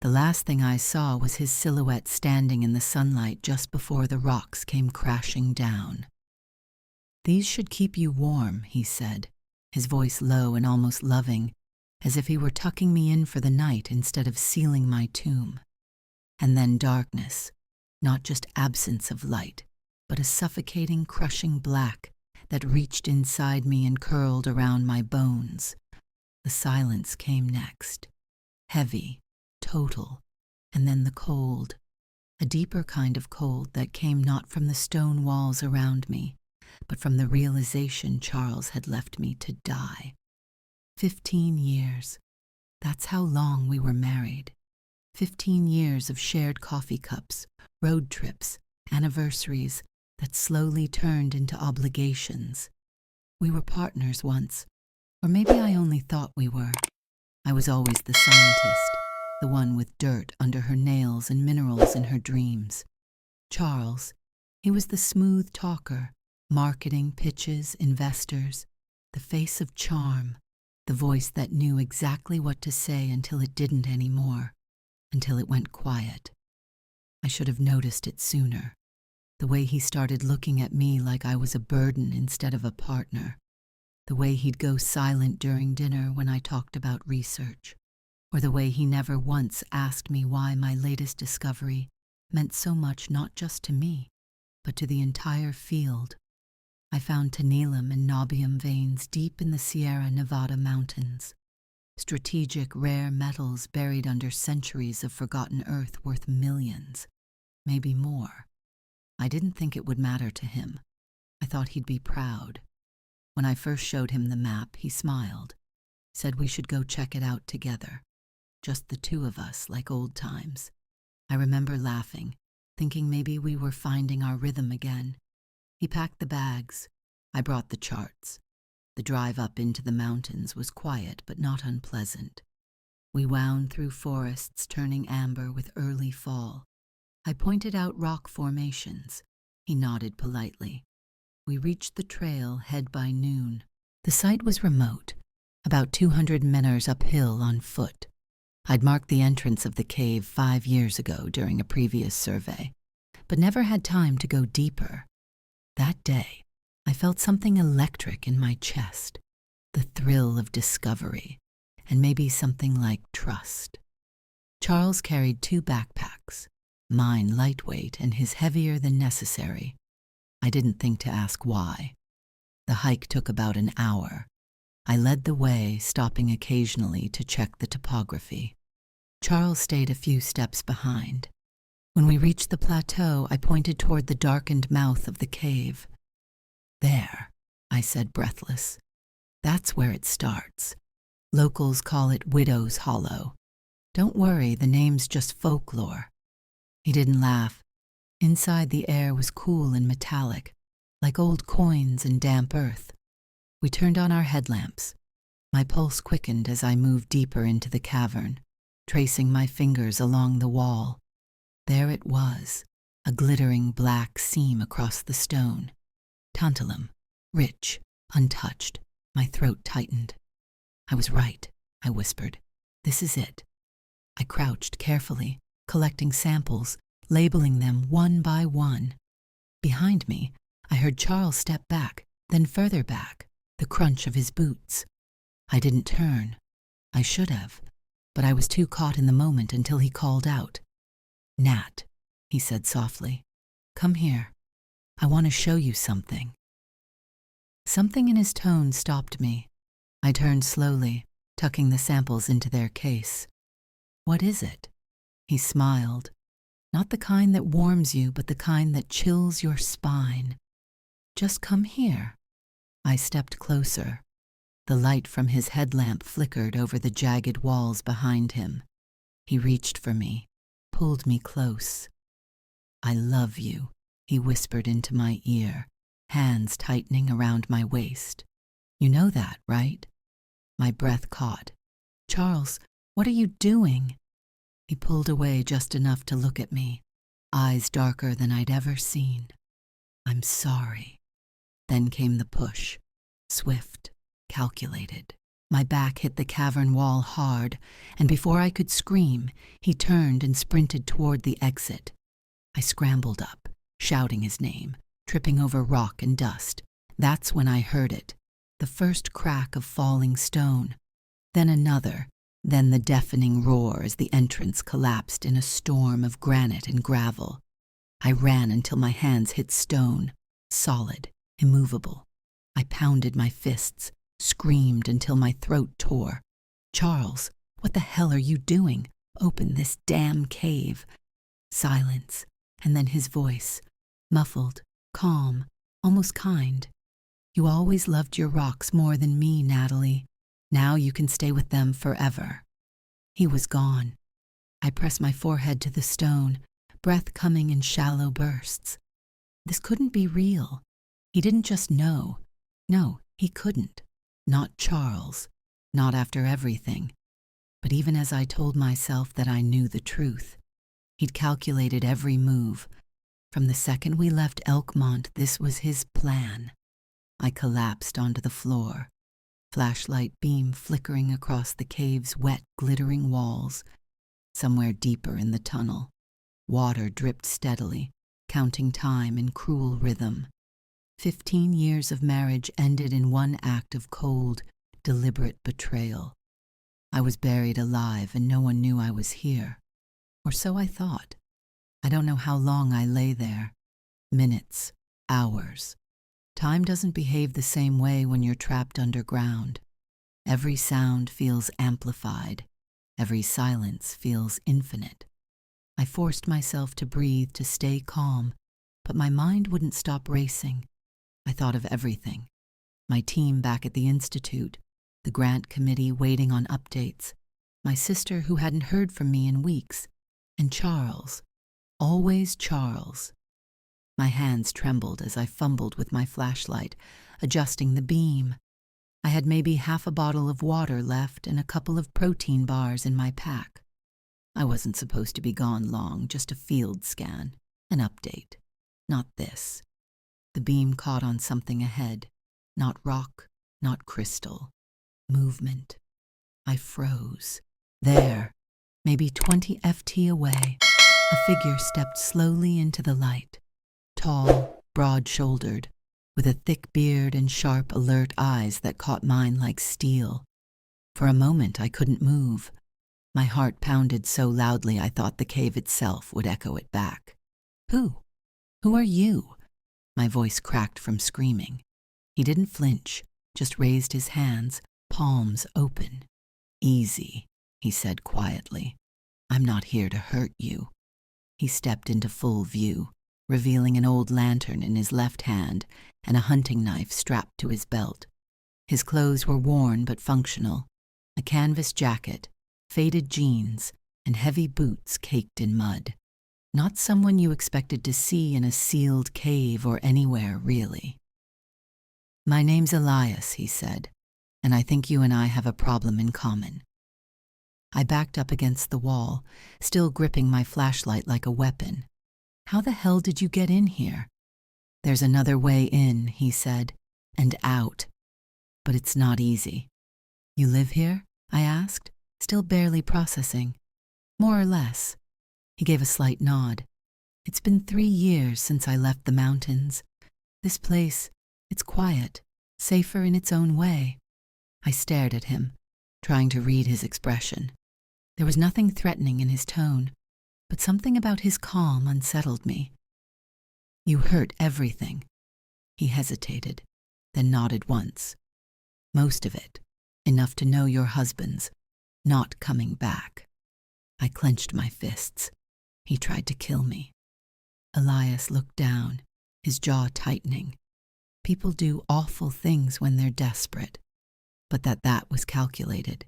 The last thing I saw was his silhouette standing in the sunlight just before the rocks came crashing down. "These should keep you warm," he said, his voice low and almost loving, as if he were tucking me in for the night instead of sealing my tomb. And then darkness, not just absence of light, but a suffocating, crushing black that reached inside me and curled around my bones. The silence came next, heavy, total, and then the cold, a deeper kind of cold that came not from the stone walls around me, but from the realization Charles had left me to die. 15 years. That's how long we were married. 15 years of shared coffee cups, road trips, anniversaries that slowly turned into obligations. We were partners once, or maybe I only thought we were. I was always the scientist, the one with dirt under her nails and minerals in her dreams. Charles, he was the smooth talker, marketing, pitches, investors, the face of charm, the voice that knew exactly what to say until it didn't anymore, until it went quiet. I should have noticed it sooner. The way he started looking at me like I was a burden instead of a partner. The way he'd go silent during dinner when I talked about research. Or the way he never once asked me why my latest discovery meant so much not just to me, but to the entire field. I found tantalum and niobium veins deep in the Sierra Nevada mountains. Strategic, rare metals buried under centuries of forgotten earth worth millions, maybe more. I didn't think it would matter to him. I thought he'd be proud. When I first showed him the map, he smiled, said we should go check it out together. Just the two of us, like old times. I remember laughing, thinking maybe we were finding our rhythm again. He packed the bags. I brought the charts. The drive up into the mountains was quiet but not unpleasant. We wound through forests turning amber with early fall. I pointed out rock formations. He nodded politely. We reached the trail head by noon. The site was remote, about 200 meters uphill on foot. I'd marked the entrance of the cave 5 years ago during a previous survey, but never had time to go deeper. That day, I felt something electric in my chest, the thrill of discovery, and maybe something like trust. Charles carried 2 backpacks, mine lightweight and his heavier than necessary. I didn't think to ask why. The hike took about an hour. I led the way, stopping occasionally to check the topography. Charles stayed a few steps behind. When we reached the plateau, I pointed toward the darkened mouth of the cave. "There," I said, breathless. "That's where it starts. Locals call it Widow's Hollow. Don't worry, the name's just folklore." He didn't laugh. Inside, the air was cool and metallic, like old coins and damp earth. We turned on our headlamps. My pulse quickened as I moved deeper into the cavern, tracing my fingers along the wall. There it was, a glittering black seam across the stone. Tantalum, rich, untouched. My throat tightened. "I was right," I whispered. "This is it." I crouched carefully, collecting samples, labeling them one by one. Behind me, I heard Charles step back, then further back, the crunch of his boots. I didn't turn. I should have, but I was too caught in the moment until he called out. "Nat," he said softly, "come here. I want to show you something." Something in his tone stopped me. I turned slowly, tucking the samples into their case. "What is it?" He smiled. "Not the kind that warms you, but the kind that chills your spine. Just come here." I stepped closer. The light from his headlamp flickered over the jagged walls behind him. He reached for me, pulled me close. "I love you," he whispered into my ear, hands tightening around my waist. "You know that, right?" My breath caught. "Charles, what are you doing?" He pulled away just enough to look at me, eyes darker than I'd ever seen. "I'm sorry." Then came the push, swift, calculated. My back hit the cavern wall hard, and before I could scream, he turned and sprinted toward the exit. I scrambled up, shouting his name, tripping over rock and dust. That's when I heard it, the first crack of falling stone, then another, then the deafening roar as the entrance collapsed in a storm of granite and gravel. I ran until my hands hit stone, solid, immovable. I pounded my fists, screamed until my throat tore. "Charles, what the hell are you doing? Open this damn cave." Silence, and then his voice, muffled, calm, almost kind. "You always loved your rocks more than me, Natalie. Now you can stay with them forever." He was gone. I pressed my forehead to the stone, breath coming in shallow bursts. This couldn't be real. He didn't just know. No, he couldn't. Not Charles. Not after everything. But even as I told myself that I knew the truth, he'd calculated every move. From the second we left Elkmont, this was his plan. I collapsed onto the floor, flashlight beam flickering across the cave's wet, glittering walls. Somewhere deeper in the tunnel, water dripped steadily, counting time in cruel rhythm. 15 years of marriage ended in one act of cold, deliberate betrayal. I was buried alive and no one knew I was here. Or so I thought. I don't know how long I lay there. Minutes, hours. Time doesn't behave the same way when you're trapped underground. Every sound feels amplified. Every silence feels infinite. I forced myself to breathe, to stay calm, but my mind wouldn't stop racing. I thought of everything. My team back at the Institute, the grant committee waiting on updates, my sister who hadn't heard from me in weeks, and Charles. Always Charles. My hands trembled as I fumbled with my flashlight, adjusting the beam. I had maybe half a bottle of water left and a couple of protein bars in my pack. I wasn't supposed to be gone long, just a field scan, an update. Not this. The beam caught on something ahead. Not rock, not crystal. Movement. I froze. There, maybe 20 FT away, a figure stepped slowly into the light. Tall, broad-shouldered, with a thick beard and sharp, alert eyes that caught mine like steel. For a moment I couldn't move. My heart pounded so loudly I thought the cave itself would echo it back. "Who? Who are you?" My voice cracked from screaming. He didn't flinch, just raised his hands, palms open. "Easy," he said quietly. "I'm not here to hurt you." He stepped into full view, revealing an old lantern in his left hand and a hunting knife strapped to his belt. His clothes were worn but functional, a canvas jacket, faded jeans, and heavy boots caked in mud. Not someone you expected to see in a sealed cave or anywhere, really. "My name's Elias," he said, "and I think you and I have a problem in common." I backed up against the wall, still gripping my flashlight like a weapon. "How the hell did you get in here?" "There's another way in," he said, "and out. But it's not easy." "You live here?" I asked, still barely processing. "More or less." He gave a slight nod. "It's been 3 years since I left the mountains. This place, it's quiet, safer in its own way." I stared at him, trying to read his expression. There was nothing threatening in his tone, but something about his calm unsettled me. "You hurt everything." He hesitated, then nodded once. "Most of it, enough to know your husband's not coming back." I clenched my fists. He tried to kill me. Elias looked down, his jaw tightening. People do awful things when they're desperate, but that was calculated.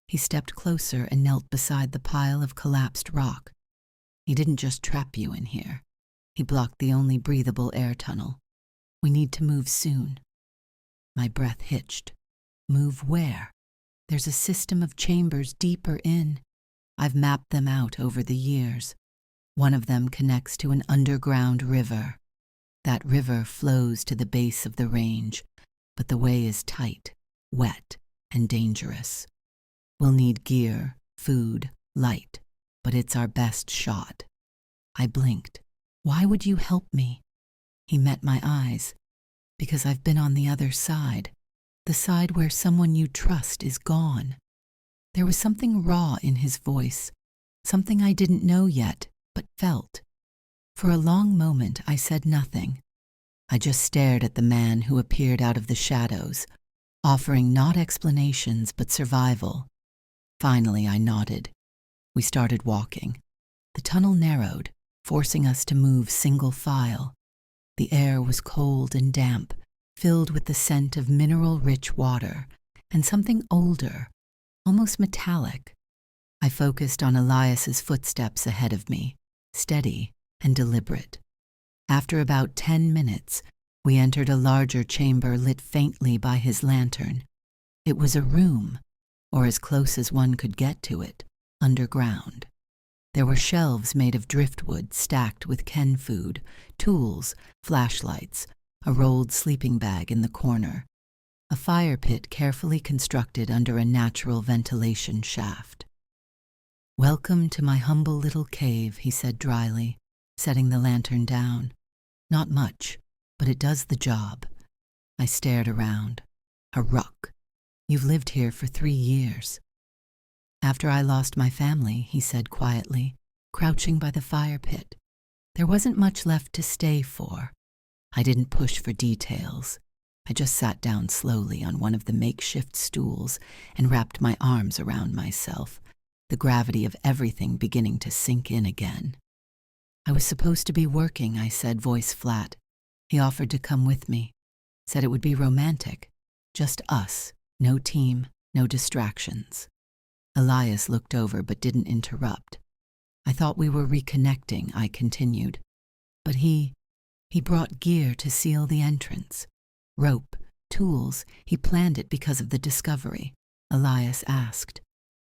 He stepped closer and knelt beside the pile of collapsed rock. "He didn't just trap you in here. He blocked the only breathable air tunnel. We need to move soon." My breath hitched. "Move where?" "There's a system of chambers deeper in. I've mapped them out over the years. One of them connects to an underground river. That river flows to the base of the range, but the way is tight, wet, and dangerous. We'll need gear, food, light, but it's our best shot. I blinked. Why would you help me? He met my eyes. Because I've been on the other side, the side where someone you trust is gone. There was something raw in his voice, something I didn't know yet, but felt. For a long moment, I said nothing. I just stared at the man who appeared out of the shadows, offering not explanations but survival. Finally, I nodded. We started walking. The tunnel narrowed, forcing us to move single file. The air was cold and damp, filled with the scent of mineral-rich water, and something older, almost metallic. I focused on Elias's footsteps ahead of me, steady and deliberate. After about 10 minutes, we entered a larger chamber lit faintly by his lantern. It was a room, or as close as one could get to it, underground. There were shelves made of driftwood stacked with Ken food, tools, flashlights, a rolled sleeping bag in the corner, a fire pit carefully constructed under a natural ventilation shaft. "Welcome to my humble little cave," he said dryly, setting the lantern down. "Not much, but it does the job." I stared around. "A ruck. You've lived here for 3 years." "After I lost my family," he said quietly, crouching by the fire pit. "There wasn't much left to stay for." I didn't push for details. I just sat down slowly on one of the makeshift stools and wrapped my arms around myself, the gravity of everything beginning to sink in again. "I was supposed to be working," I said, voice flat. He offered to come with me. Said it would be romantic. Just us, no team, no distractions. Elias looked over but didn't interrupt. "I thought we were reconnecting," I continued. "But he brought gear to seal the entrance. Rope, tools, he planned it because of the discovery." Elias asked.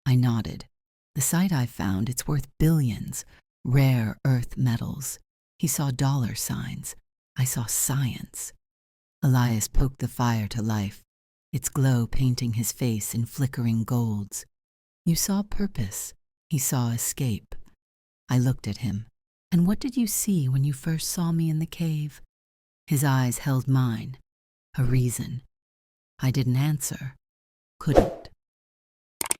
I nodded. "The site I found, it's worth billions. Rare earth metals." He saw dollar signs. I saw science. Elias poked the fire to life, its glow painting his face in flickering golds. "You saw purpose." He saw escape. I looked at him. "And what did you see when you first saw me in the cave?" His eyes held mine. A reason. I didn't answer. Couldn't.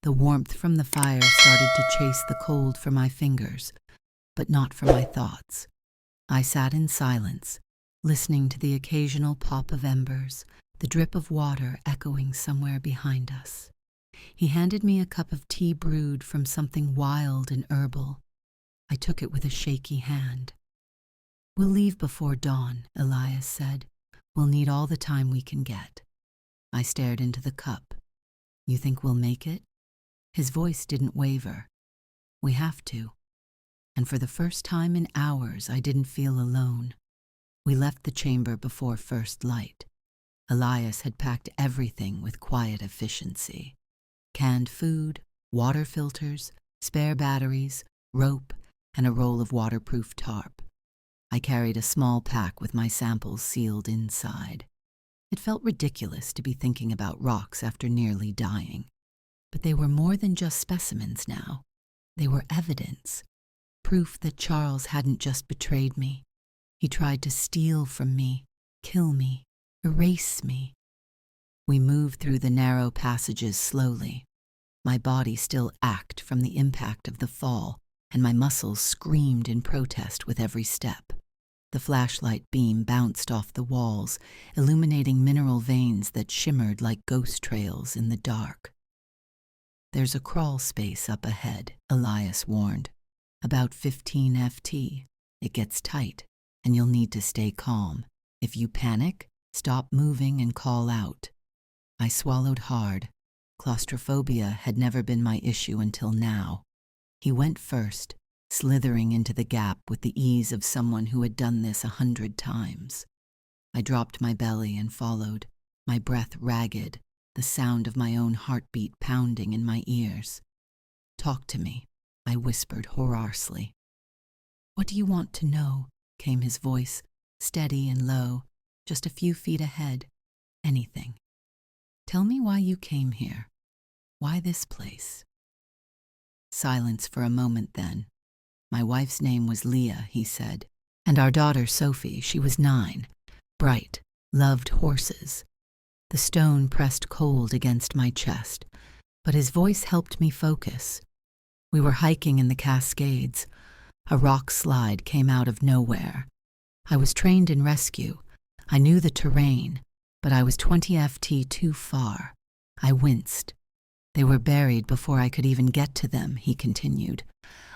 The warmth from the fire started to chase the cold from my fingers, but not from my thoughts. I sat in silence, listening to the occasional pop of embers, the drip of water echoing somewhere behind us. He handed me a cup of tea brewed from something wild and herbal. I took it with a shaky hand. "We'll leave before dawn," Elias said. "We'll need all the time we can get." I stared into the cup. "You think we'll make it?" His voice didn't waver. "We have to." And for the first time in hours, I didn't feel alone. We left the chamber before first light. Elias had packed everything with quiet efficiency. Canned food, water filters, spare batteries, rope, and a roll of waterproof tarp. I carried a small pack with my samples sealed inside. It felt ridiculous to be thinking about rocks after nearly dying. But they were more than just specimens now. They were evidence. Proof that Charles hadn't just betrayed me. He tried to steal from me, kill me, erase me. We moved through the narrow passages slowly. My body still ached from the impact of the fall, and my muscles screamed in protest with every step. The flashlight beam bounced off the walls, illuminating mineral veins that shimmered like ghost trails in the dark. "There's a crawl space up ahead," Elias warned. "About 15 FT. It gets tight, and you'll need to stay calm. If you panic, stop moving and call out." I swallowed hard. Claustrophobia had never been my issue until now. He went first, slithering into the gap with the ease of someone who had done this 100 times. I dropped my belly and followed, my breath ragged, the sound of my own heartbeat pounding in my ears. "Talk to me," I whispered hoarsely. "What do you want to know?" came his voice, steady and low, just a few feet ahead. "Anything." Tell me why you came here. Why this place?" Silence for a moment then. "My wife's name was Leah," he said, "and our daughter Sophie, she was 9, bright, loved horses." The stone pressed cold against my chest, but his voice helped me focus. We were hiking in the Cascades. A rock slide came out of nowhere. I was trained in rescue. I knew the terrain, but I was 20 FT too far. I winced. "They were buried before I could even get to them," he continued.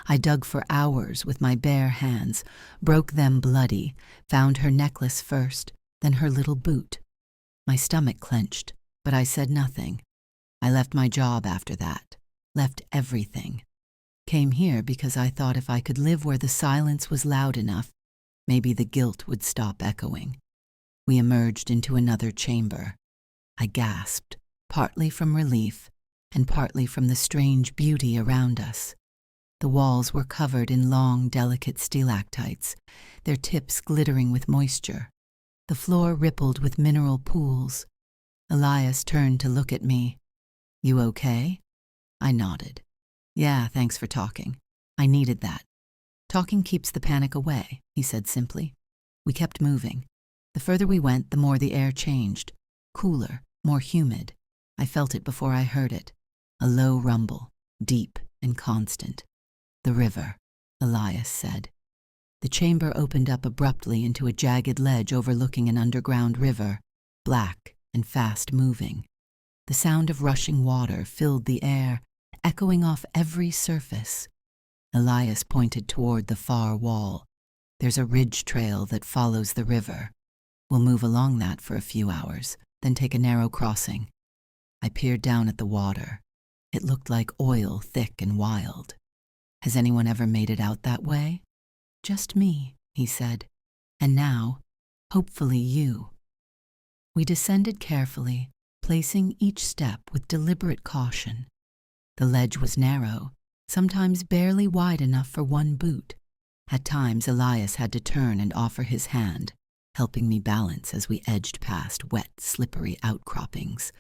"I dug for hours with my bare hands, broke them bloody, found her necklace first, then her little boot. My stomach clenched, but I said nothing. I left my job after that, left everything. Came here because I thought if I could live where the silence was loud enough, maybe the guilt would stop echoing." We emerged into another chamber. I gasped, partly from relief and partly from the strange beauty around us. The walls were covered in long, delicate stalactites, their tips glittering with moisture. The floor rippled with mineral pools. Elias turned to look at me. "You okay?" I nodded. "Yeah, thanks for talking. I needed that." "Talking keeps the panic away," he said simply. We kept moving. The further we went, the more the air changed. Cooler, more humid. I felt it before I heard it. A low rumble, deep and constant. "The river," Elias said. The chamber opened up abruptly into a jagged ledge overlooking an underground river, black and fast-moving. The sound of rushing water filled the air, echoing off every surface. Elias pointed toward the far wall. "There's a ridge trail that follows the river. We'll move along that for a few hours, then take a narrow crossing." I peered down at the water. It looked like oil, thick and wild. "Has anyone ever made it out that way?" "Just me," he said. "And now, hopefully you." We descended carefully, placing each step with deliberate caution. The ledge was narrow, sometimes barely wide enough for one boot. At times, Elias had to turn and offer his hand, helping me balance as we edged past wet, slippery outcroppings.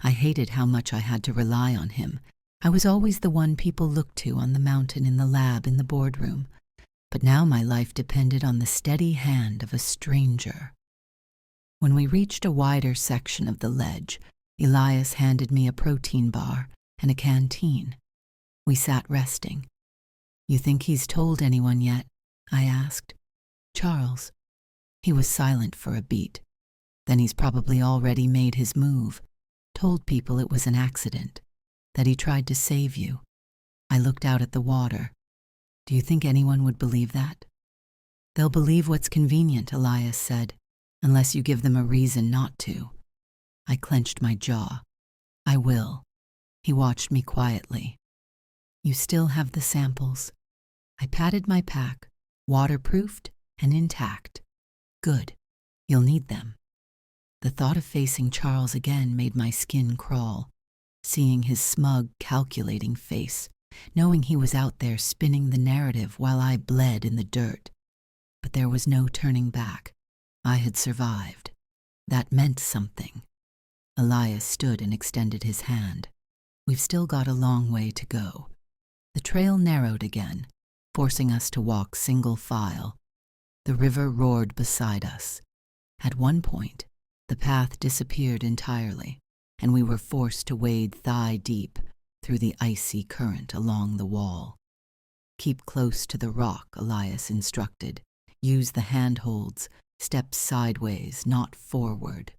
I hated how much I had to rely on him. I was always the one people looked to on the mountain, in the lab, in the boardroom. But now my life depended on the steady hand of a stranger. When we reached a wider section of the ledge, Elias handed me a protein bar and a canteen. We sat resting. "You think he's told anyone yet?" I asked. "Charles." He was silent for a beat. "Then he's probably already made his move. Told people it was an accident, that he tried to save you." I looked out at the water. "Do you think anyone would believe that?" "They'll believe what's convenient," Elias said, "unless you give them a reason not to." I clenched my jaw. "I will." He watched me quietly. "You still have the samples." I patted my pack, waterproofed and intact. "Good. You'll need them." The thought of facing Charles again made my skin crawl. Seeing his smug, calculating face, knowing he was out there spinning the narrative while I bled in the dirt. But there was no turning back. I had survived. That meant something. Elias stood and extended his hand. "We've still got a long way to go." The trail narrowed again, forcing us to walk single file. The river roared beside us. At one point, the path disappeared entirely, and we were forced to wade thigh-deep through the icy current along the wall. "Keep close to the rock," Elias instructed. "Use the handholds, step sideways, not forward."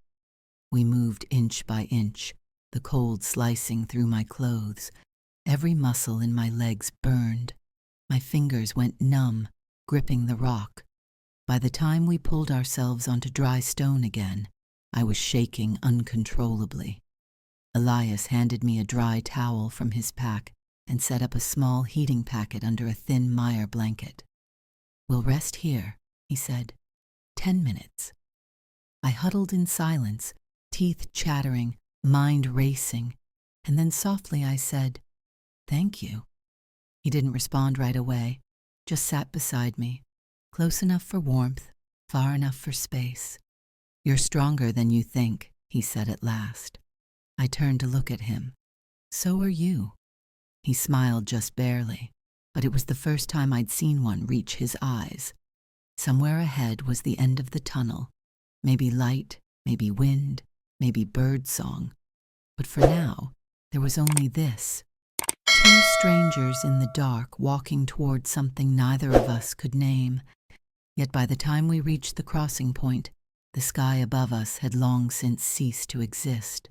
We moved inch by inch, the cold slicing through my clothes. Every muscle in my legs burned. My fingers went numb, gripping the rock. By the time we pulled ourselves onto dry stone again, I was shaking uncontrollably. Elias handed me a dry towel from his pack and set up a small heating packet under a thin Meyer blanket. "We'll rest here," he said. 10 minutes. I huddled in silence, teeth chattering, mind racing, and then softly I said, "Thank you." He didn't respond right away, just sat beside me, close enough for warmth, far enough for space. "You're stronger than you think," he said at last. I turned to look at him. So are you. He smiled just barely, but it was the first time I'd seen one reach his eyes. Somewhere ahead was the end of the tunnel. Maybe light, maybe wind, maybe bird song. But for now, there was only this. Two strangers in the dark walking toward something neither of us could name. Yet by the time we reached the crossing point, the sky above us had long since ceased to exist.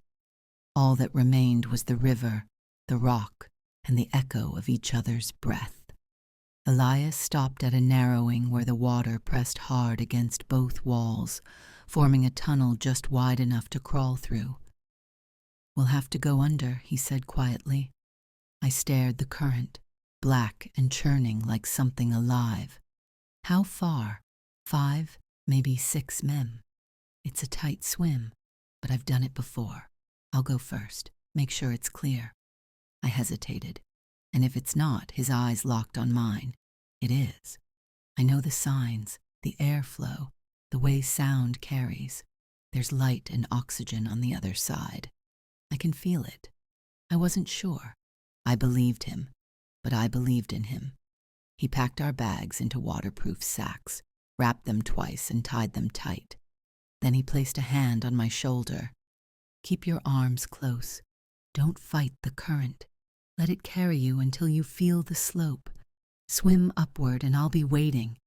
All that remained was the river, the rock, and the echo of each other's breath. Elias stopped at a narrowing where the water pressed hard against both walls, forming a tunnel just wide enough to crawl through. "We'll have to go under," he said quietly. I stared the current, black and churning like something alive. How far? 5, maybe 6 mem. It's a tight swim, but I've done it before. I'll go first. Make sure it's clear. I hesitated, and if it's not, his eyes locked on mine. It is. I know the signs, the airflow, the way sound carries. There's light and oxygen on the other side. I can feel it. I wasn't sure. I believed him, but I believed in him. He packed our bags into waterproof sacks, wrapped them twice and tied them tight. Then he placed a hand on my shoulder. "Keep your arms close. Don't fight the current. Let it carry you until you feel the slope. Swim upward and I'll be waiting."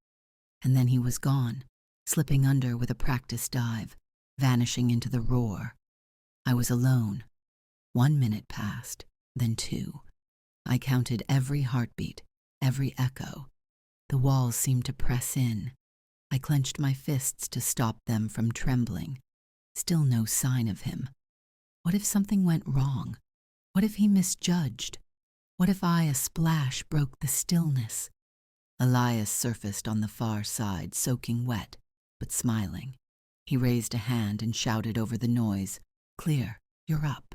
And then he was gone, slipping under with a practice dive, vanishing into the roar. I was alone. 1 minute passed, then 2. I counted every heartbeat, every echo. The walls seemed to press in. I clenched my fists to stop them from trembling. Still no sign of him. What if something went wrong? What if he misjudged? What if a splash broke the stillness? Elias surfaced on the far side, soaking wet, but smiling. He raised a hand and shouted over the noise, "Clear, you're up."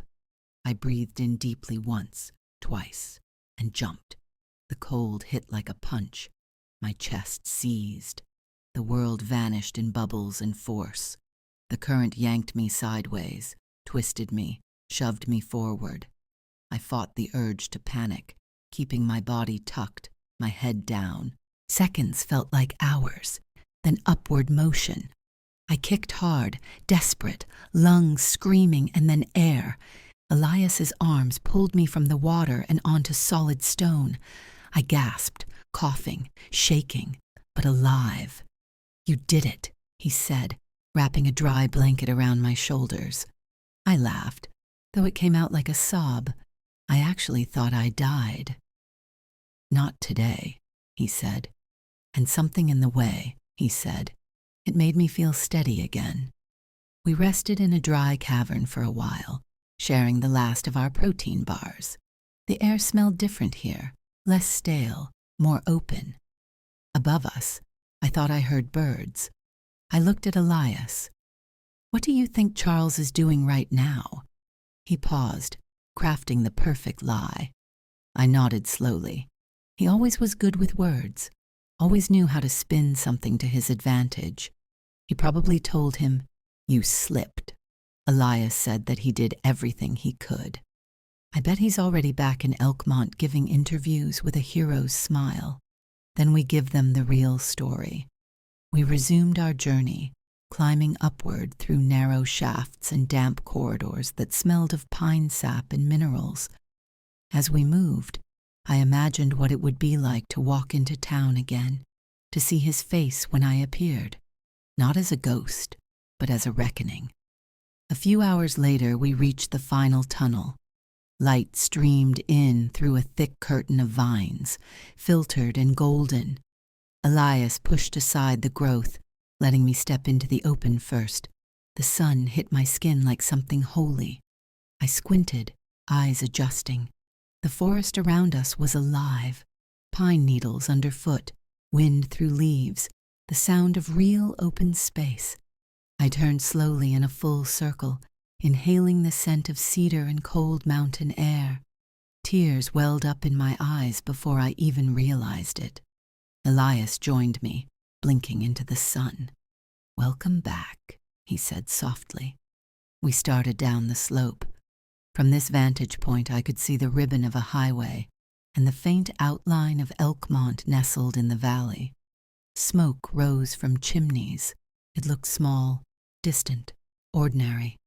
I breathed in deeply once, twice, and jumped. The cold hit like a punch. My chest seized. The world vanished in bubbles and force. The current yanked me sideways, twisted me, shoved me forward. I fought the urge to panic, keeping my body tucked, my head down. Seconds felt like hours, then upward motion. I kicked hard, desperate, lungs screaming, and then air. Elias's arms pulled me from the water and onto solid stone. I gasped, coughing, shaking, but alive. "You did it," he said, wrapping a dry blanket around my shoulders. I laughed, though it came out like a sob. I actually thought I died. "Not today," he said. And something in the way, he said. It made me feel steady again. We rested in a dry cavern for a while, sharing the last of our protein bars. The air smelled different here, less stale, more open. Above us, I thought I heard birds. I looked at Elias. "What do you think Charles is doing right now?" He paused, crafting the perfect lie. I nodded slowly. He always was good with words, always knew how to spin something to his advantage. He probably told him, "You slipped." Elias said that he did everything he could. I bet he's already back in Elkmont giving interviews with a hero's smile. Then we give them the real story. We resumed our journey, climbing upward through narrow shafts and damp corridors that smelled of pine sap and minerals. As we moved, I imagined what it would be like to walk into town again, to see his face when I appeared, not as a ghost, but as a reckoning. A few hours later, we reached the final tunnel. Light streamed in through a thick curtain of vines, filtered and golden. Elias pushed aside the growth, letting me step into the open first. The sun hit my skin like something holy. I squinted, eyes adjusting. The forest around us was alive. Pine needles underfoot, wind through leaves, the sound of real open space. I turned slowly in a full circle, inhaling the scent of cedar and cold mountain air. Tears welled up in my eyes before I even realized it. Elias joined me, blinking into the sun. "Welcome back," he said softly. We started down the slope. From this vantage point, I could see the ribbon of a highway and the faint outline of Elkmont nestled in the valley. Smoke rose from chimneys. It looked small, distant, ordinary.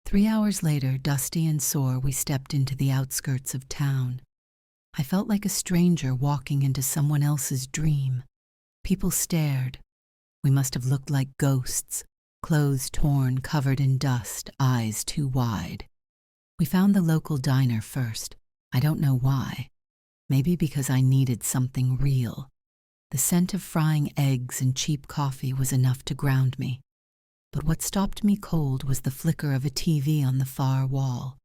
3 hours later, dusty and sore, we stepped into the outskirts of town. I felt like a stranger walking into someone else's dream. People stared. We must have looked like ghosts, clothes torn, covered in dust, eyes too wide. We found the local diner first. I don't know why. Maybe because I needed something real. The scent of frying eggs and cheap coffee was enough to ground me. But what stopped me cold was the flicker of a TV on the far wall.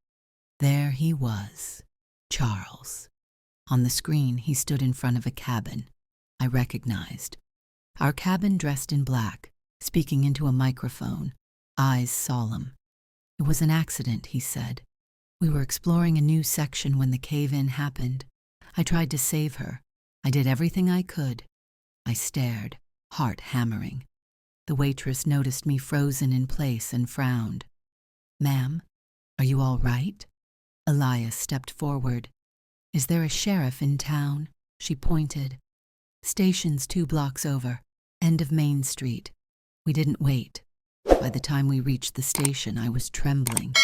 There he was, Charles. On the screen, he stood in front of a cabin. I recognized. Our cabin dressed in black, speaking into a microphone, eyes solemn. It was an accident, he said. We were exploring a new section when the cave-in happened. I tried to save her. I did everything I could. I stared, heart hammering. The waitress noticed me frozen in place and frowned. "Ma'am, are you all right?" Elias stepped forward. "Is there a sheriff in town?" She pointed. "Station's 2 blocks over, end of Main Street." We didn't wait. By the time we reached the station, I was trembling.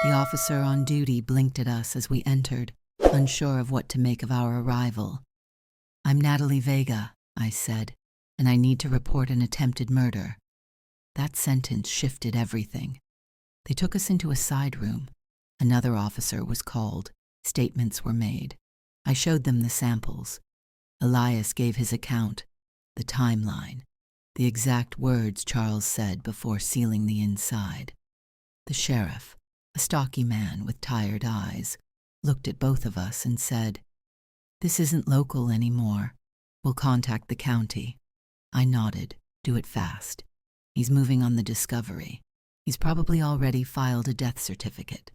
The officer on duty blinked at us as we entered, unsure of what to make of our arrival. "I'm Natalie Vega," I said, "and I need to report an attempted murder." That sentence shifted everything. They took us into a side room. Another officer was called. Statements were made. I showed them the samples. Elias gave his account, the timeline, the exact words Charles said before sealing the inside. The sheriff, a stocky man with tired eyes, looked at both of us and said, "This isn't local anymore. We'll contact the county." I nodded. "Do it fast. He's moving on the discovery. He's probably already filed a death certificate."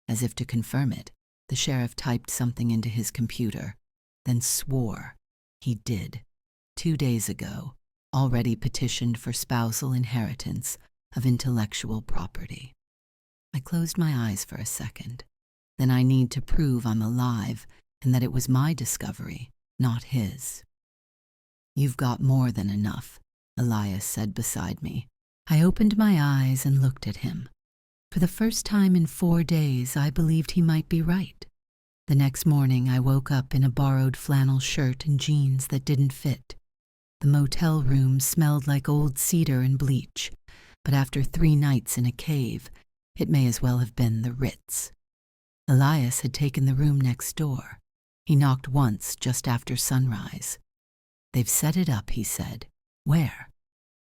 As if to confirm it, the sheriff typed something into his computer, then swore. He did. 2 days ago, already petitioned for spousal inheritance of intellectual property. I closed my eyes for a second. Then I need to prove I'm alive and that it was my discovery, not his. "You've got more than enough," Elias said beside me. I opened my eyes and looked at him. For the first time in 4 days, I believed he might be right. The next morning, I woke up in a borrowed flannel shirt and jeans that didn't fit. The motel room smelled like old cedar and bleach, but after 3 nights in a cave, it may as well have been the Ritz. Elias had taken the room next door. He knocked once just after sunrise. "They've set it up," he said. "Where?"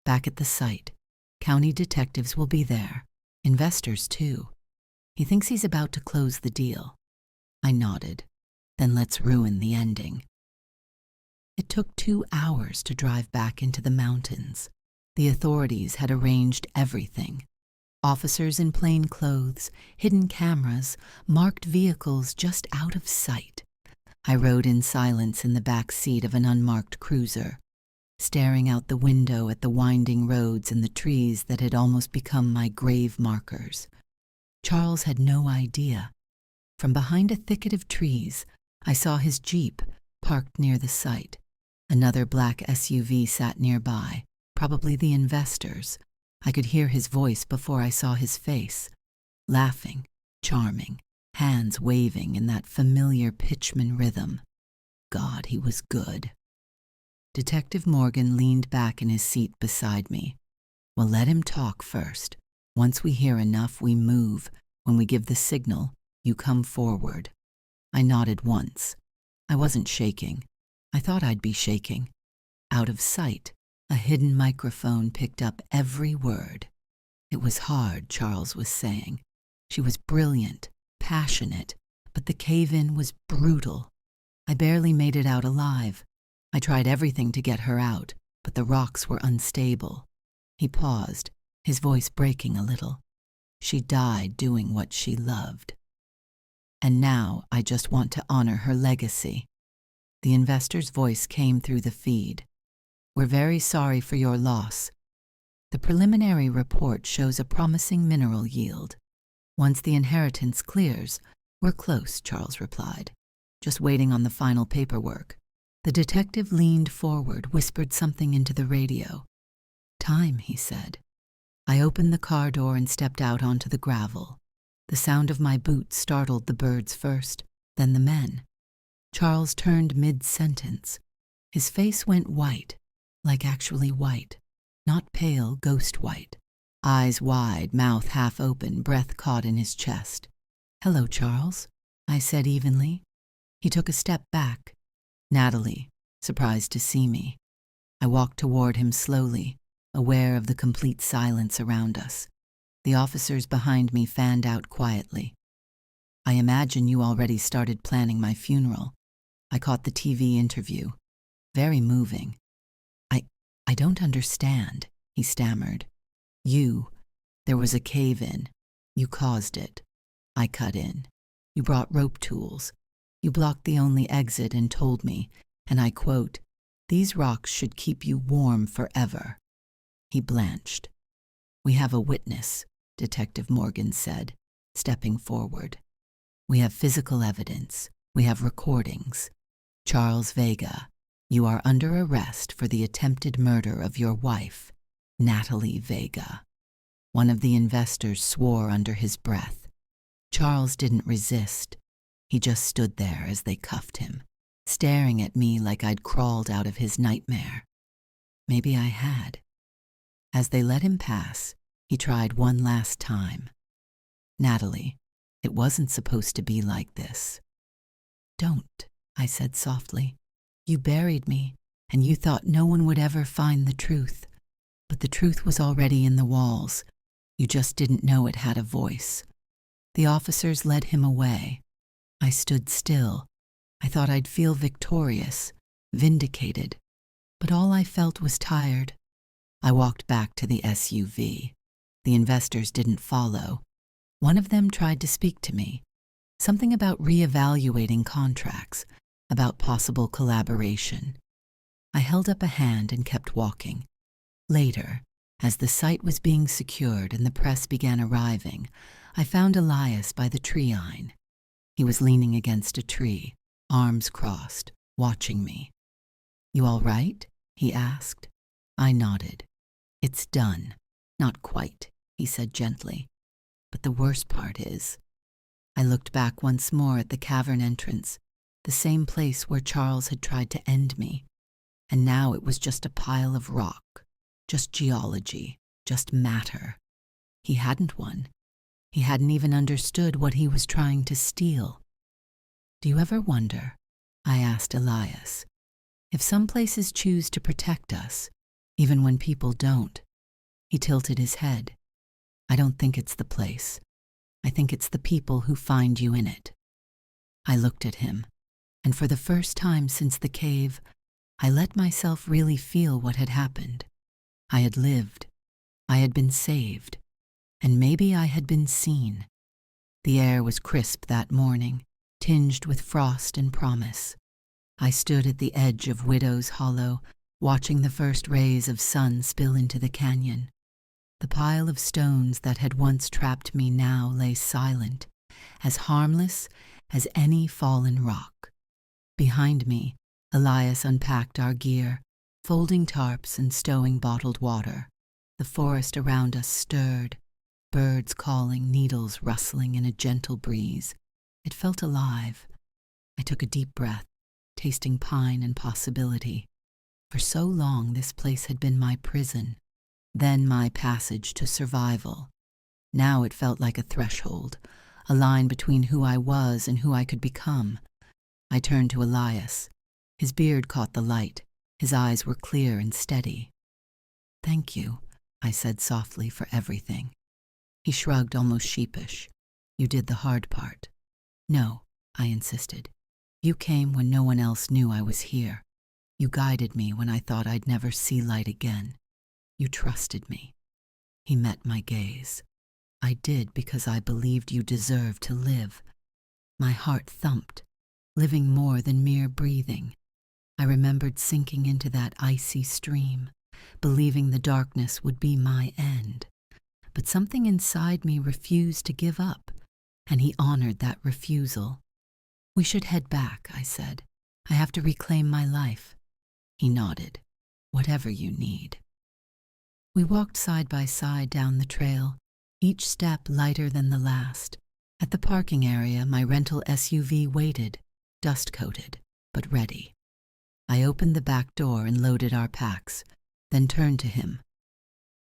"Back at the site. County detectives will be there. Investors, too. He thinks he's about to close the deal." I nodded. "Then let's ruin the ending." It took 2 hours to drive back into the mountains. The authorities had arranged everything. Officers in plain clothes, hidden cameras, marked vehicles just out of sight. I rode in silence in the back seat of an unmarked cruiser, staring out the window at the winding roads and the trees that had almost become my grave markers. Charles had no idea. From behind a thicket of trees, I saw his Jeep parked near the site. Another black SUV sat nearby, probably the investors. I could hear his voice before I saw his face. Laughing, charming, hands waving in that familiar pitchman rhythm. God, he was good. Detective Morgan leaned back in his seat beside me. "Well, let him talk first. Once we hear enough, we move. When we give the signal, you come forward." I nodded once. I wasn't shaking. I thought I'd be shaking. Out of sight, a hidden microphone picked up every word. It was hard, Charles was saying. She was brilliant, passionate, but the cave-in was brutal. I barely made it out alive. I tried everything to get her out, but the rocks were unstable. He paused, his voice breaking a little. "She died doing what she loved. And now I just want to honor her legacy." The investor's voice came through the feed. "We're very sorry for your loss. The preliminary report shows a promising mineral yield. Once the inheritance clears, we're close, Charles replied. Just waiting on the final paperwork. The detective leaned forward, whispered something into the radio. Time, he said. I opened the car door and stepped out onto the gravel. The sound of my boots startled the birds first, then the men. Charles turned mid-sentence. His face went white, like actually white, not pale, ghost white. Eyes wide, mouth half open, breath caught in his chest. Hello, Charles, I said evenly. He took a step back. Natalie, surprised to see me. I walked toward him slowly, aware of the complete silence around us. The officers behind me fanned out quietly. I imagine you already started planning my funeral. I caught the TV interview. Very moving. I don't understand, he stammered. There was a cave-in. You caused it. I cut in. You brought rope tools. You blocked the only exit and told me, and I quote, "These rocks should keep you warm forever." He blanched. We have a witness, Detective Morgan said, stepping forward. We have physical evidence. We have recordings. Charles Vega, you are under arrest for the attempted murder of your wife, Natalie Vega. One of the investors swore under his breath. Charles didn't resist. He just stood there as they cuffed him, staring at me like I'd crawled out of his nightmare. Maybe I had. As they let him pass, he tried one last time. Natalie, it wasn't supposed to be like this. Don't, I said softly. You buried me, and you thought no one would ever find the truth. But the truth was already in the walls. You just didn't know it had a voice. The officers led him away. I stood still. I thought I'd feel victorious, vindicated. But all I felt was tired. I walked back to the SUV. The investors didn't follow. One of them tried to speak to me. Something about reevaluating contracts, about possible collaboration. I held up a hand and kept walking. Later, as the site was being secured and the press began arriving, I found Elias by the tree-line. He was leaning against a tree, arms crossed, watching me. You all right? He asked. I nodded. It's done. Not quite, he said gently. But the worst part is... I looked back once more at the cavern entrance, the same place where Charles had tried to end me. And now it was just a pile of rock, just geology, just matter. He hadn't won. He hadn't even understood what he was trying to steal. Do you ever wonder, I asked Elias, if some places choose to protect us, even when people don't? He tilted his head. I don't think it's the place. I think it's the people who find you in it. I looked at him, and for the first time since the cave, I let myself really feel what had happened. I had lived. I had been saved. And maybe I had been seen. The air was crisp that morning, tinged with frost and promise. I stood at the edge of Widow's Hollow, watching the first rays of sun spill into the canyon. The pile of stones that had once trapped me now lay silent, as harmless as any fallen rock. Behind me, Elias unpacked our gear, folding tarps and stowing bottled water. The forest around us stirred, birds calling, needles rustling in a gentle breeze. It felt alive. I took a deep breath, tasting pine and possibility. For so long this place had been my prison, then my passage to survival. Now it felt like a threshold, a line between who I was and who I could become. I turned to Elias. His beard caught the light. His eyes were clear and steady. Thank you, I said softly, for everything. He shrugged, almost sheepish. You did the hard part. No, I insisted. You came when no one else knew I was here. You guided me when I thought I'd never see light again. You trusted me. He met my gaze. I did because I believed you deserved to live. My heart thumped, living more than mere breathing. I remembered sinking into that icy stream, believing the darkness would be my end. but something inside me refused to give up, and he honored that refusal. "We should head back," I said. "I have to reclaim my life." He nodded. "Whatever you need." We walked side by side down the trail, each step lighter than the last. At the parking area, my rental SUV waited, dust-coated, but ready. I opened the back door and loaded our packs, then turned to him.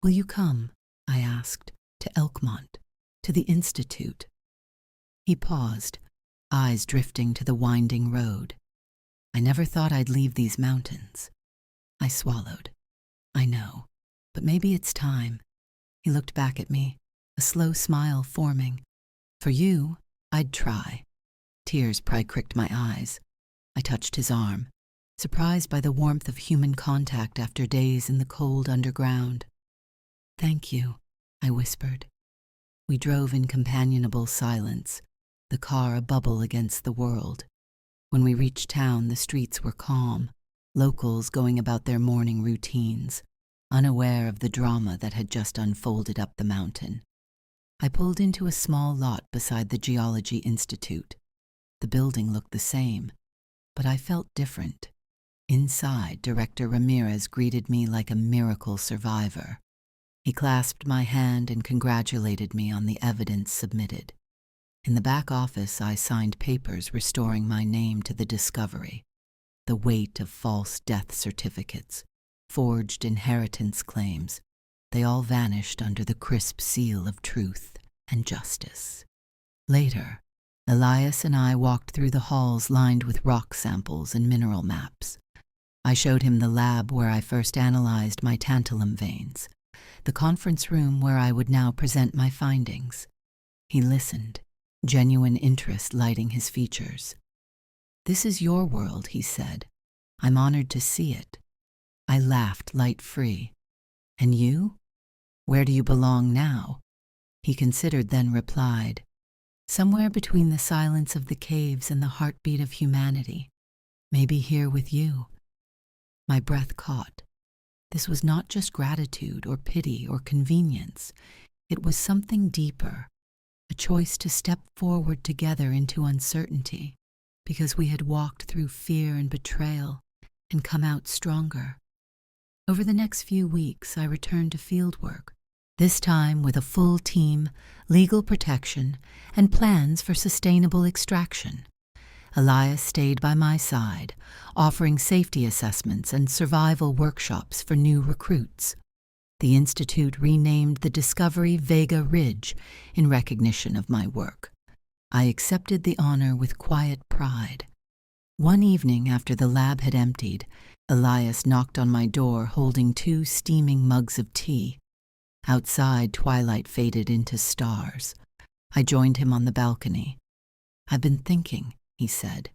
"Will you come?" I asked. "To Elkmont, to the Institute." He paused, eyes drifting to the winding road. "I never thought I'd leave these mountains." I swallowed. "I know, but maybe it's time." He looked back at me, a slow smile forming. "For you, I'd try." Tears pricked my eyes. I touched his arm, surprised by the warmth of human contact after days in the cold underground. "Thank you," I whispered. We drove in companionable silence, the car a bubble against the world. When we reached town, the streets were calm, locals going about their morning routines, unaware of the drama that had just unfolded up the mountain. I pulled into a small lot beside the Geology Institute. The building looked the same, but I felt different. Inside, Director Ramirez greeted me like a miracle survivor. He clasped my hand and congratulated me on the evidence submitted. In the back office, I signed papers restoring my name to the discovery. The weight of false death certificates, forged inheritance claims, they all vanished under the crisp seal of truth and justice. Later, Elias and I walked through the halls lined with rock samples and mineral maps. I showed him the lab where I first analyzed my tantalum veins, the conference room where I would now present my findings. He listened, genuine interest lighting his features. "This is your world," he said. "I'm honored to see it." I laughed light-free. "And you? Where do you belong now?" He considered, then replied, "Somewhere between the silence of the caves and the heartbeat of humanity. Maybe here with you." My breath caught. This was not just gratitude or pity or convenience. It was something deeper, a choice to step forward together into uncertainty, because we had walked through fear and betrayal and come out stronger. Over the next few weeks, I returned to fieldwork, this time with a full team, legal protection, and plans for sustainable extraction. Elias stayed by my side, offering safety assessments and survival workshops for new recruits. The Institute renamed the discovery Vega Ridge in recognition of my work. I accepted the honor with quiet pride. One evening after the lab had emptied, Elias knocked on my door holding 2 steaming mugs of tea. Outside, twilight faded into stars. I joined him on the balcony. "I've been thinking," he said,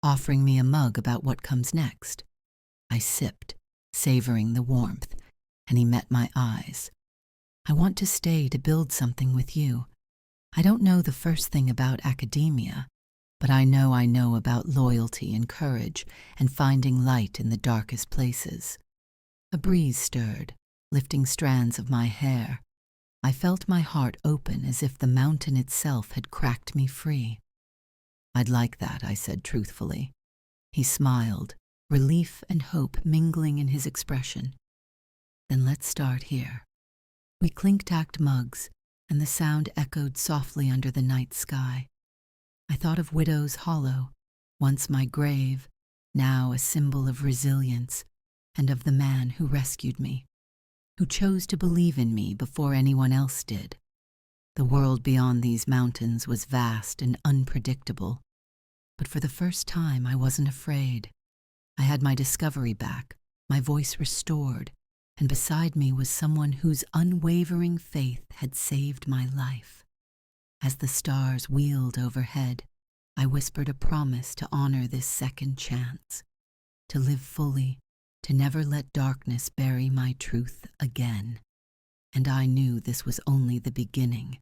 offering me a mug about what comes next. I sipped, savoring the warmth, and he met my eyes. "I want to stay to build something with you. I don't know the first thing about academia, but I know about loyalty and courage and finding light in the darkest places." A breeze stirred, lifting strands of my hair. I felt my heart open as if the mountain itself had cracked me free. "I'd like that," I said truthfully. He smiled, relief and hope mingling in his expression. "Then let's start here." We clink-tacked mugs, and the sound echoed softly under the night sky. I thought of Widow's Hollow, once my grave, now a symbol of resilience, and of the man who rescued me, who chose to believe in me before anyone else did. The world beyond these mountains was vast and unpredictable, but for the first time I wasn't afraid. I had my discovery back, my voice restored, and beside me was someone whose unwavering faith had saved my life. As the stars wheeled overhead, I whispered a promise to honor this second chance, to live fully, to never let darkness bury my truth again. And I knew this was only the beginning.